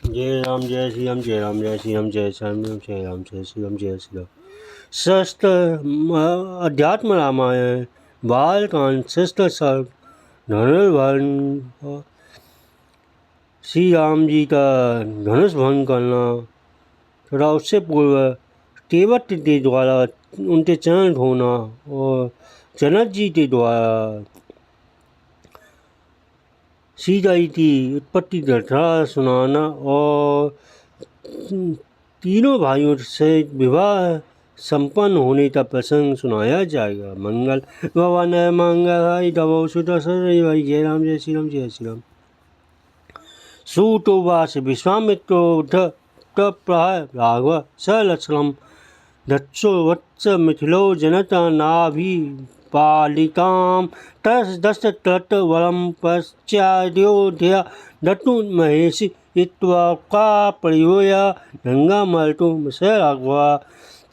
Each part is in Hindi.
जय राम जय श्री राम जय राम जय श्री राम जय श्री राम जय राम जय श्री राम जय श्री राम। शस्त्र अध्यात्म रामायण बालकांड शस्त्र सर्ग धनुर्भंग। श्री राम जी का धनुष भंग करना तथा उससे पूर्व तेवत के द्वारा उनके चरण धोना और जनक जी के द्वारा सीता जी की उत्पत्ति कथा सुनाना और तीनों भाइयों से विवाह संपन्न होने का प्रसंग सुनाया जाएगा। मंगल भवन मंगल तवो सुत भाई जय राम जय श्री राम जय श्री राम। सूतोवास विश्वामित्रो प्रह राघव स लक्ष्मण दत्सो वत्स मिथिलो जनता नाभि पालिकां दश तट वरम पश्चाद्योध्या दत्तु महेशि इत्वाका प्रयोया गंगा मर्तुम स राघवा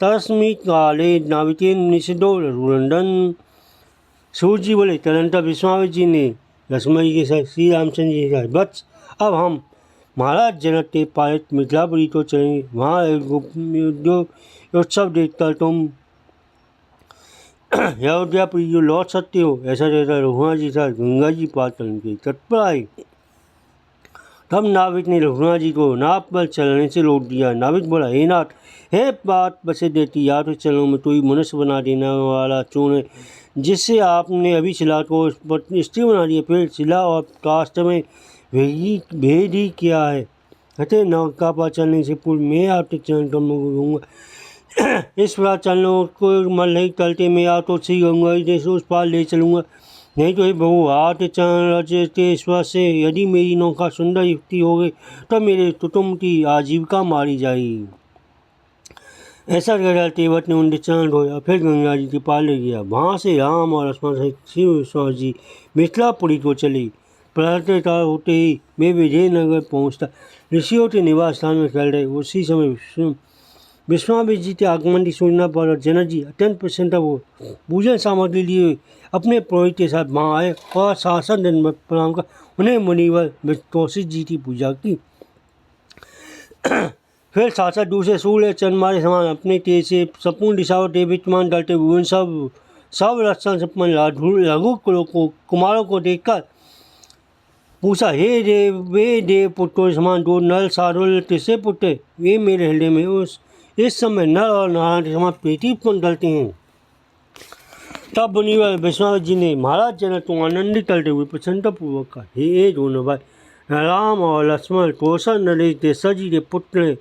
तस्मिन् काले नाविकेन निषिद्धो रघुनंदन। सूर्य जी बोले तदंतर विश्वामित्र जी ने लक्ष्मण जी के साथ श्री रामचंद्र जी के साथ बस अब हम महाराज जनक के पालित मिथिलापुरी को चलेंगे। वहाँ उत्सव देखकर तुम अयोध्यापुरी जो लौट सकते हो। ऐसा रहता रघुनाथ जी था गंगा जी पार करने के तत्पर आए। तब नाविक ने रघुनाथ जी को नाव पर चलने से रोक दिया। नाविक बोला हे नाथ हे बात बसे देती या तो चलो में कोई मनुष्य बना देने वाला चून है जिससे आपने अभी शिला को स्त्री बना दिया, फिर शिला और काष्ठ में भेद ही किया है। हते नौका पर चलने से पूर्व मैं आपके चरण कमलों को दूंगा। इस प्रकार चलने को मन नहीं करते मैं या तो श्री गंगा जी से उस पार ले चलूँगा, नहीं तो हे बहु हाथ चरण रचते स्वर से यदि मेरी नौका सुंदर युक्ति हो गई तो मेरे कुटुंब की आजीविका मारी जाएगी। ऐसा कहकर तेवत ने उनके चरण धोया, फिर गंगा जी के पार ले गया। वहाँ से राम और लक्ष्मण सहित श्री विश्वास जी मिथिलापुरी को चली। प्रातःकाल होते ही वे विजयनगर पहुँचता ऋषियों के निवास स्थान में चल रहे। उसी समय विश्वामित्र जी के आगमन की सूचना पर जनक जी अत्यंत प्रसन्न हो पूजन सामग्री लिए अपने पुरोहित के साथ वहाँ आए और शासन दंडवत प्रणाम कर उन्हें मुनिवर कौशिक जी की पूजा की। फिर शासक दूसरे सूर्य चंद्रमा के समान अपने तेज से संपूर्ण दिशाओं के विद्यमान करते हुए सब रक्षण संपन्न लघु कुमारों को देखकर पूछा हे देव वे देव पुत्रों के समान दो नल सारुल किससे पुत्र वे मेरे हृदय में इस समय नर और नारायण के समान प्रीति उत्पन्न करते हैं। तब मुनिवर विश्वामित्र जी ने महाराज जनक को आनंदित करते हुए प्रसन्नतापूर्वक कहा हे दोनों भाई राम और लक्ष्मण कौशल नरेश देशा जी के पुत्र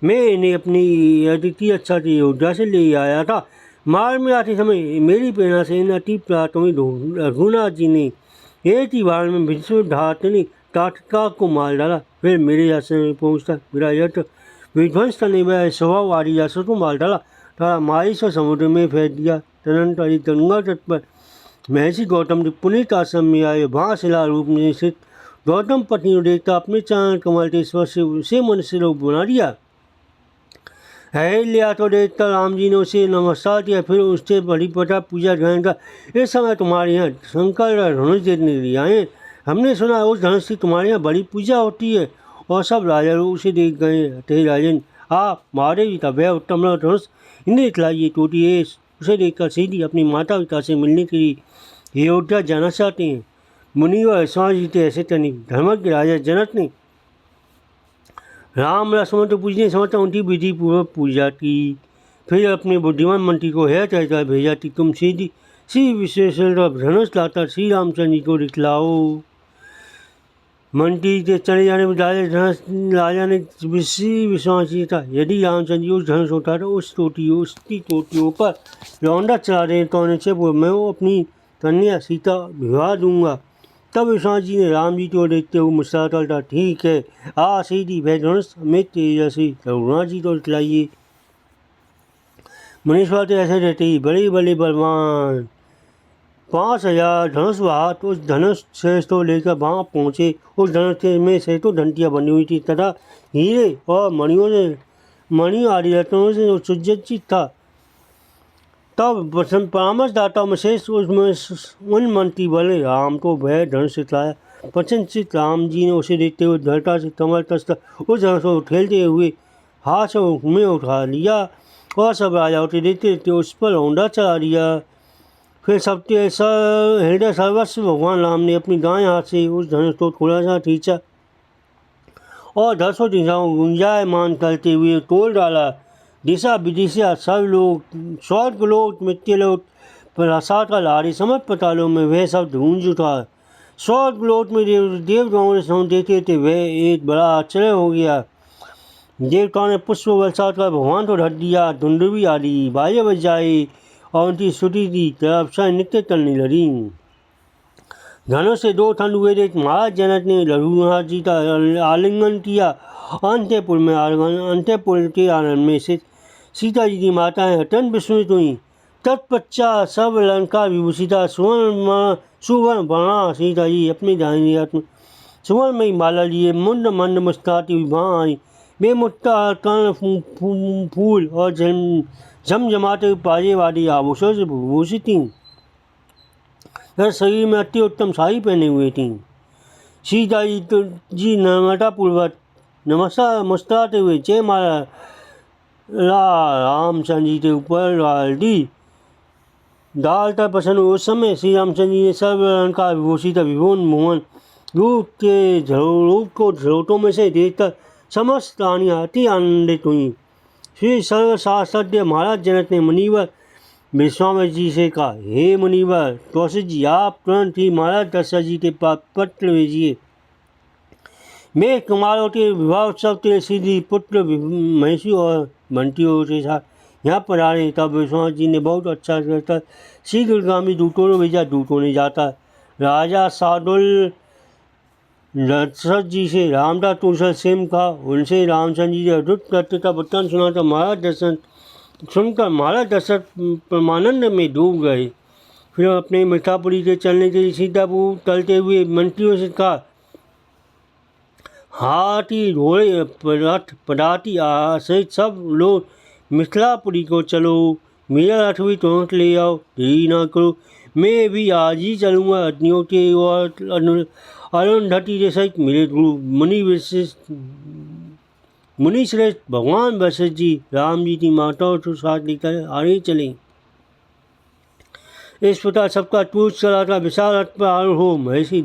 मैं इन्हें अपनी अद्वितीय अच्छा की अयोध्या से ले आया था। मार्ग में आते समय मेरी प्रेरणा से इन अति प्रातमी रघुनाथ जी ने एक ही बार में विश्वधातनी ताटका को मार डाला। फिर मेरे आश्रम में पहुँचता मेरा यथ विध्वंस करने वाला स्वभाव आदि राक्षसों को मार डाला तथा माहेश्वर समुद्र में फेंक दिया। तदनंतर गंगा तट पर महर्षि गौतम जी पुनीत आश्रम में आए। वहाँ शिला रूप में स्थित गौतम पत्नी को देखता अपने चरण कमल के स्वर से उसे मनुष्य रूप बना दिया। लिया तो देखकर राम जी ने उसे नमस्कार किया, फिर उससे बड़ी पटा पूजा ग्रहण कर इस समय तुम्हारे यहाँ शंकर धनुष देने लिए आए। हमने सुना उस धनुष की तुम्हारे यहाँ बड़ी पूजा होती है। और सब राजा लोग उसे देख गए। हे राजन आप महादेव जी का वह उत्तम धनुष इन्हें खिलाइए। टोटी है उसे देखकर सीधी अपनी माता पिता से मिलने के लिए अयोध्या जाना चाहते हैं। मुनि और विश्वास जी थे ऐसे तनी धर्मज्ञ राजा जनक ने राम लक्ष्मण तो पूजने समझता उनकी विधि पूर्वक पूजा की। फिर अपने बुद्धिमान मंत्री को यह कहकर भेजा कि तुम सीधी श्री विश्वेश्वर धनुष लाकर श्री रामचंद्र जी को दिखलाओ। मंत्री के चले जाने में राजा ने श्री विश्वास जी था यदि रामचंद्र जी उस धनुष उठा तो उसकी टोटियों पर लौंडा चला दें तो उनसे मैं वो अपनी कन्या सीता विवाह दूंगा। तब विश्वास जी ने राम जी को देखते हुए मुस्कुराता था ठीक है आ सीधी वह धनुष अमित तेजस्वी रघुनाथ जी को दिखलाइए। मुनीश्वर तो ऐसे रहते ही बड़े बड़े बलवान 5000 धनुष वाहक उस धनुष से तो लेकर वहाँ पहुँचे। उस धनुष में से तो घंटियाँ बनी हुई थी तथा हीरे और मणियों आदि रत्नों से सुसज्जित था। तब परामर्शदाता में शेष उसमें उन मंत्री बोले राम को वह धनुष सिखलाया प्रशंसित राम जी ने उसे देखते हुए दृढ़ता से कमर कसकर उस धनुष को उठेलते हुए हाथ में उठा लिया और सब राजाओं के देखते देखते उस पर औंधा चला दिया। फिर सबके हृदय सर्वस्व भगवान राम ने अपनी दाएं हाथ से उस धनुष को थोड़ा सा खींचा और दसों दिशाओं गुंजायमान करते हुए तोड़ डाला। दिशा विदिशा सब लोग, स्वर्ग लोक, मृत्यु लोक, प्रसाद लारी समस्त पतालों में वह शब्द गूंज उठा। स्वर्ग लोक में देवताओं ने सौंप देते थे, वह एक बड़ा आश्चर्य हो गया। देवताओं ने पुष्प बरसात का भगवान को ढक दिया। धुंधुवी आदि बाजे बजाई और उनकी स्तुति की तरफ से नृत्य करने लगी। धनुष से दो खंड हुए देख महाराज जनक ने रघुनाथ जी का आलिंगन किया। अंत्यपुर के आनंद में से सीता जी की माताएं अत्यंत विस्मित हुई। तत्पश्चात सब लंका विभूषिता सुवर्ण बना सीता जी अपनी दाहिनी हाथ में सुवर्णमयी माला लिए मुंड मंड मुस्कुराती वहाँ आई। वे मुट्टा कर्ण फूल और झमझमाते पाजे वाली आभूषण से भूषित थीं। वह शरीर में अति उत्तम साड़ी पहने हुए थीं। सीता जी नम्रतापूर्वक नमस्कार मुस्कुराते हुए जय माला रामचंद्र जी के ऊपर डाल दी। डालकर प्रसन्न हुए। उस समय श्री रामचंद्र जी ने सर्वलंका विभूषित विभुवन मोहन रूप को झरोटों में से देखकर समस्त रानियाँ अति आनंदित हुई। श्री सर्वशास्त्रज्ञ महाराज जनक ने मुनिवर विश्वामित्र जी से कहा, हे मुनिवर कौशिक जी, आप तुरंत ही महाराज दशरथ जी के पास पत्र भेजिए। मैं कुमारों के विवाह उत्सव के सीधी पुत्र महिषी और बंटियों के साथ यहाँ पर आ रहे। तब विश्वामित्र जी ने बहुत अच्छा करता शीघ्रगामी दूतों को भेजा। दूतों ने जाता राजा सादुल दशरथ जी से रामदास तुलसी सेम कहा। उनसे रामचंद्र जी ने अद्भुत सत्य का वृत्तांत सुना था। महाराज दशरथ सुनकर महाराज दशरथ परमानंद में डूब गए। फिर अपने मिठापुरी के चलने के लिए सीतापुर चलते हुए मंत्रियों से कहा, हाथी घोड़े रथ पदाती सहित सब लोग मिथिलापुरी को चलो। मेरा रथ भी तुरंत ले आओ, देरी ना करो। मैं भी आज ही चलूँगा। अग्नियों के और अरुंधति के सहित मेरे गुरु मुनि श्रेष्ठ भगवान वशिष्ठ जी राम जी की माताओं को साथ लेकर आगे चले। इस प्रकार सबका टूट चला था। विशाल रथ पर आरूढ़ हो महर्षि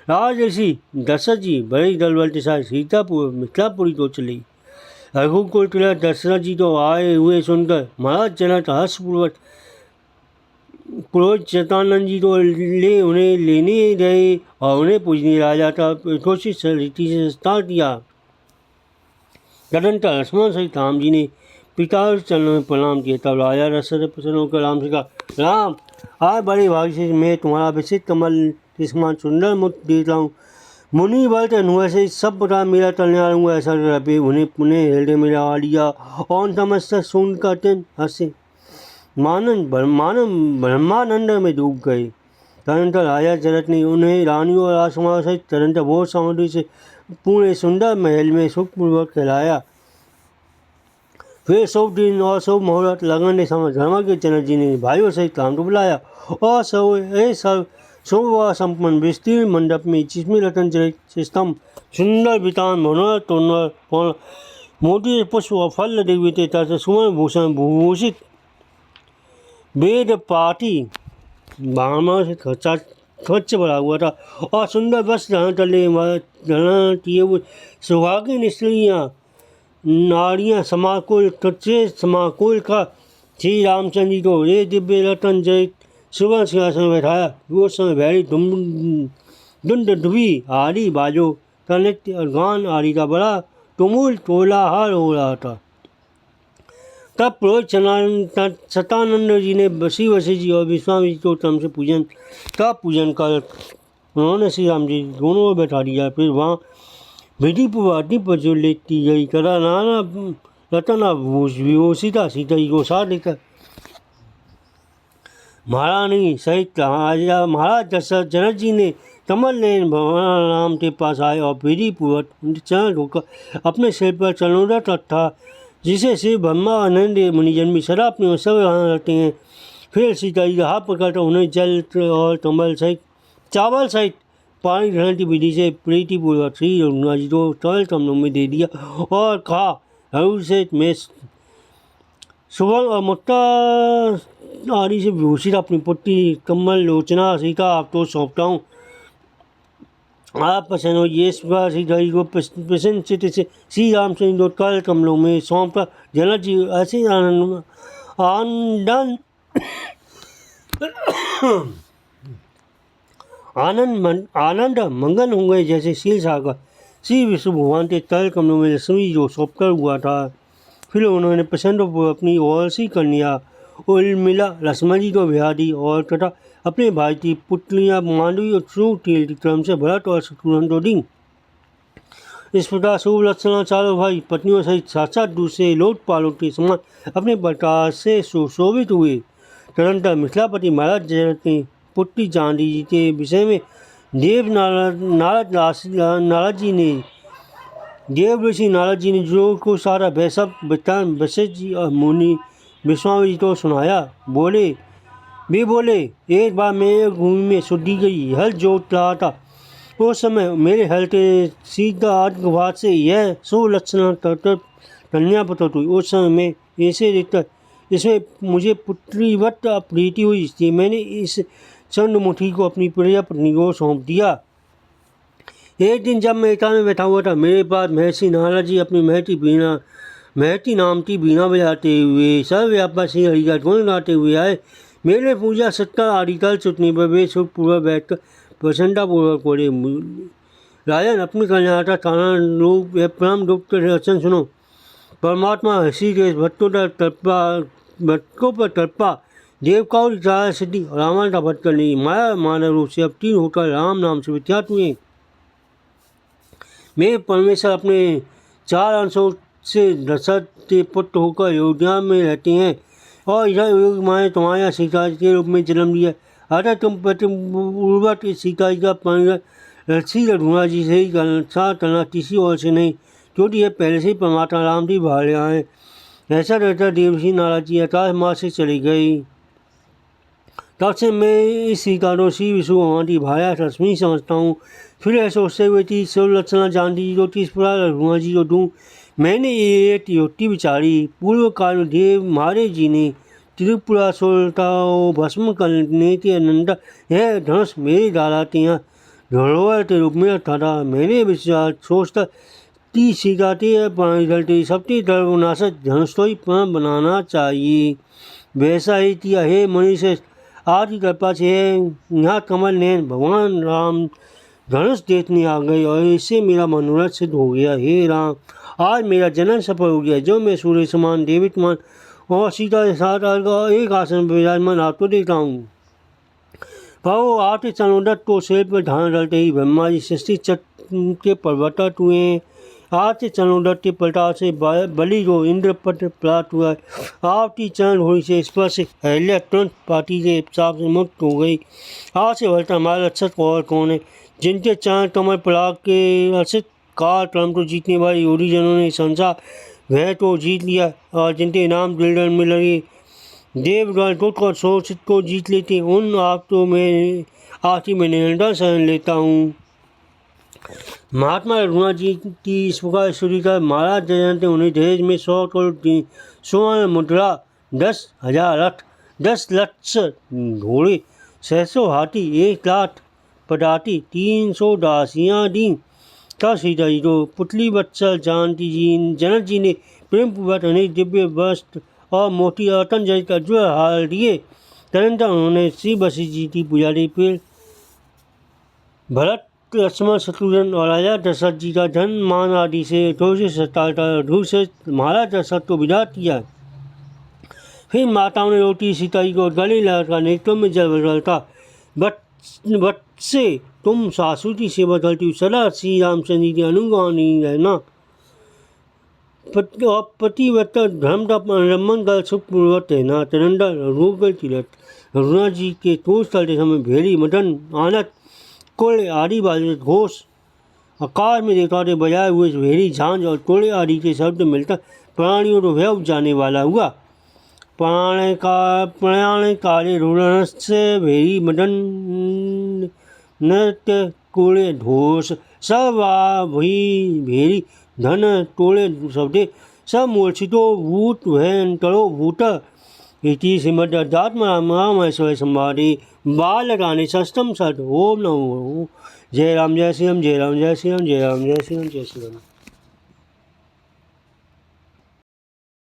राजर्षि दशरथ जी बड़े दलबल के साथ सीतापुर मिथिलापुरी को चले। रघुकुल तिलक दशरथ जी तो आए हुए सुनकर महाराज जनक हर्षपूर्वक पुरोहित शतानंद जी को उन्हें लेने गए और उन्हें पूजने राजा का यथोचित रीति से स्टार दिया। तदनंतर लक्ष्मण सहित राम जी ने पिता चरणों में प्रणाम किया। तब राजा दशरथ प्रसन्न होकर राम से कहा, राम आज बड़े भाग्य से मैं तुम्हारा विशिष्ट कमल के समान सुंदर मुक्त देता हूँ। मुनि बल अनुभव से सब प्रकार मेरा चलने आऊँगा। ऐसा रपे उन्हें पुनः हृदय में लगा लिया और समस्त सुनकर अत्यंत हंसे ब्रह्मानंद में डूब गए। तदनंतर राजा जनक ने उन्हें रानियों और राजकुमारों सहित तदनंतर बहुत सामग्री से पूरे सुंदर महल में सुखपूर्वक खिलाया। फिर शुभ दिन और शुभ मुहूर्त लगने समय धर्मा के जनक जी ने भाइयों सहित राम को बुलाया और सब शुभ व संपन्न विस्तीर्ण मंडप में जिसमें रतन जड़ित स्तंभ सुंदर वितान मनोहर तोरण मोती पुष्प और फल लगे हुए थे तथा सुवर्ण भूषण भूषित वेद पाठी ब्राह्मणों से खर्च भरा हुआ था और सुंदर वस्त्र धारण किए हुए सुहागिन स्त्रियाँ नारियाँ समाकुल का श्री रामचंद्र जी को ये दिव्य रतन जड़ित सुवर्ण सिंहासन में बैठाया। उस समय भैरी दुंदुभी आदि बाजों का नृत्य और गान आदि का बड़ा तुमुल कोलाहल हो रहा था। तब पुरोहित शतानंद जी ने श्री वशिष्ठ जी और विश्वामित्र जी को क्रम से पूजन कर उन्होंने श्री राम जी दोनों बैठा दिया। फिर वहाँ विधिपूर्वक अग्नि पर जो लेती गई करा नाना रतना विभूषिता सीता जी को साथ लेकर महारानी सहित महाराज दशरथ जनक जी ने कमल नयन भगवान राम के पास आए और विधिपूर्वक उनके चरण धोकर अपने सिर पर चरणोदक रखा, जिसे श्री ब्रह्मा आनंद मुनिजन भी सदा अपने उत्सव ग्रहण करते हैं। फिर सीता जी का हाथ पकड़कर उन्हें जल और कमल सहित चावल सहित पानी ढलने की विधि से प्रीतिपूर्वक श्री रघुनाथ जी को तल कमलों में दे दिया और कहा, हरु से मैं सुवर्ण और मुक्ता आदि से विभूषित अपनी पुत्री कमल लोचना सीता आपको सौंपता हूँ। आप प्रसन्न हो। ये इस बार सीता जी को प्रसन्न चित्त से श्री रामचंद्र को तल कमलों में सौंपकर जनक जी ऐसे आनंद आनंद मंगन हो गए जैसे शील सागर श्री विष्णु भगवान के तल कमलों में लक्ष्मी जो सौंपकर हुआ था। फिर उन्होंने प्रसन्न अपनी और सी कन्या उर्मिला लक्ष्मण जी को ब्याह दी और तथा अपने भाई की पुत्रियां मांडवी और सुशील के क्रम से भरत और शत्रुघ्न को दी। इस प्रकार शुभ लक्षण चारों भाई पत्नियों सहित साक्षात दूसरे लोकपालों के समान अपने प्रकार से सुशोभित हुए। तदनंतर मिथिलापति महाराज जनक ने पुत्री चांदी जी के विषय में नारद जी ने जो को सारा वैसव वृत्तांत वशिष्ठ जी और मुनि विश्वामित्र जी को सुनाया। वे बोले, एक बार मैं भूमि में शुद्धि गई हल जोत रहा था। उस समय मेरे हल के सीधा आत्मघात से यह सुलक्षण कन्या प्रकट हुई। उस समय मैं ऐसे देखकर इसमें मुझे पुत्रीवत प्रीति हुई, इसलिए मैंने इस चंद्रमुखी को अपनी प्रिय पत्नी को सौंप दिया। एक दिन जब मैं एकांत में बैठा हुआ था, मेरे पास महर्षि नारद जी अपनी महती नाम की बीना बजाते हुए सर्वव्यापक श्री हरि का गुण गाते हुए आए। मेरे पूजा सत्कार आदि कर चुटने पर वे सुखपूर्वक बैठकर प्रसन्नतापूर्वक बोले, राजन अपनी कल्याणता ताना लोग परम दुख रचन सुनो। परमात्मा हंसी के भक्तों पर तड़पा देवकाओं की चार सिद्धि रावण का वध करने माया मानव रूप से अवतीर्ण होकर राम नाम से विख्यात हुए। मैं परमेश्वर अपने 4 अंशों से दशरथ के पुत्र होकर अयोध्या में रहते हैं और इधर योग माए तुम्हारे यहाँ सीता के रूप में जन्म लिया। अतः तुम प्रतिपूर्वक सीता जी का परिणय श्री रघुनाथ जी से ही करना किसी और से नहीं, क्योंकि यह पहले से ही परमात्मा राम की भार्या है। ऐसा रहता देवश्री नारद जी आकाश मार्ग से चले गए। तब से मैं इस सीता को श्री विष्णु भगवान की भार्या रश्मि समझता हूँ। फिर ऐसे सोचते हुए थी सुलक्षणा जानती जी को किस प्रकार रघुनाथ जी को दूँ। मैंने एक युक्ति विचारी। पूर्व काल में देव महादेव जी ने त्रिपुरासुर को भस्म करने के अनंतर यह धनुष मेरे दादा के यहाँ धरोहर के रूप में रखा था। मैंने विचार सोचकर कि सीता के प्राणी सबके धर्मनाशक धनुष को ही पुनः बनाना चाहिए। वैसा ही किया। हे मनीष, आज की कृपा से यहाँ कमल नयन भगवान राम धनुष देखने आ गए और इससे मेरा मनोरथ सिद्ध हो गया। हे राम, आज मेरा जन्म सफल हो गया। जो मैं सूर्य समान देवितमान और सीता के साथ एक आसन पर विराजमान आपको देखता हूँ। पाओ आपके चरणोदक को सिर पर धारण करते ही ब्रह्मा जी सृष्टि चक्र के प्रवर्तक हुए। आपके चरणोदक के प्रताप से बलि को इंद्रपद प्राप्त हुआ। आपकी चरण धूलि से स्पर्श अहल्या तुरंत पाती के हिसाब से मुक्त हो गई। आपसे बढ़कर हमारा रक्षक और कौन है, जिनके चरण कमल पराग के अर्षित काल क्रम को जीतने वाले योगी जनों ने संसार भय को जीत लिया और जिनके नाम दिल में लगे देवगण दुख और शोषित को जीत लेते। उन आप तो मैं आखिर में निरंतर शरण लेता हूँ। महात्मा रघुनाथ जी की इस प्रकार स्तुति कर महाराज जयंत उन्हें दहेज में 100 करोड़ की स्वर्ण मुद्रा, 10,000 रथ, 10 लक्ष घोड़े, 600 हाथी, 1 लाख पटाती, 300 दासियाँ दी। तब सीता जी को पुतली वत्सल जानती जी जनक जी ने प्रेम पूर्वक अनेक दिव्य वस्त्र और मोती रतन जनित अज्वल हार दिए। तदनंतर उन्होंने श्री वशिष्ठ जी की पूजा की। फिर भरत, लक्ष्मण, शत्रुघ्न और राजा दशरथ जी का धन मान आदि से धूल से महाराज दशरथ को विदा किया। फिर माताओं ने रोटी सीता जी को गले लगाकर नेत्रों में जल बदलता, बट से तुम सासू की सेवा करती हूँ, सदा श्री रामचंद्र जी के अनुगामी रहना। पतिव्रत धर्म का अवलंबन कर सुखपूर्वक रहना। तदनंतर रघुकुल तीरथ रघुनाथ जी के कोष करते समय भेड़ी, मदन, आनत, कुल आदि वाले घोष आकाश में देवता के बजाए हुए भेड़ी, झांझ और कुल आदि के शब्द मिलकर प्राणियों को भय उपजाने वाला हुआ। प्रयाण काले रुणस्य भेड़ी, मदन, नृत्य टोळे ढोस सर्वा भुई भेरी धन टोळे सौदे समूर्छितो भूत भयंकरो भूत इति श्रीमद्अध्यात्मरामायण संवादे बालकांडे षष्ठम सर्ग। ओम नमो जय राम जय श्री राम जय राम जय श्री राम जय राम जय श्री राम जय श्री राम।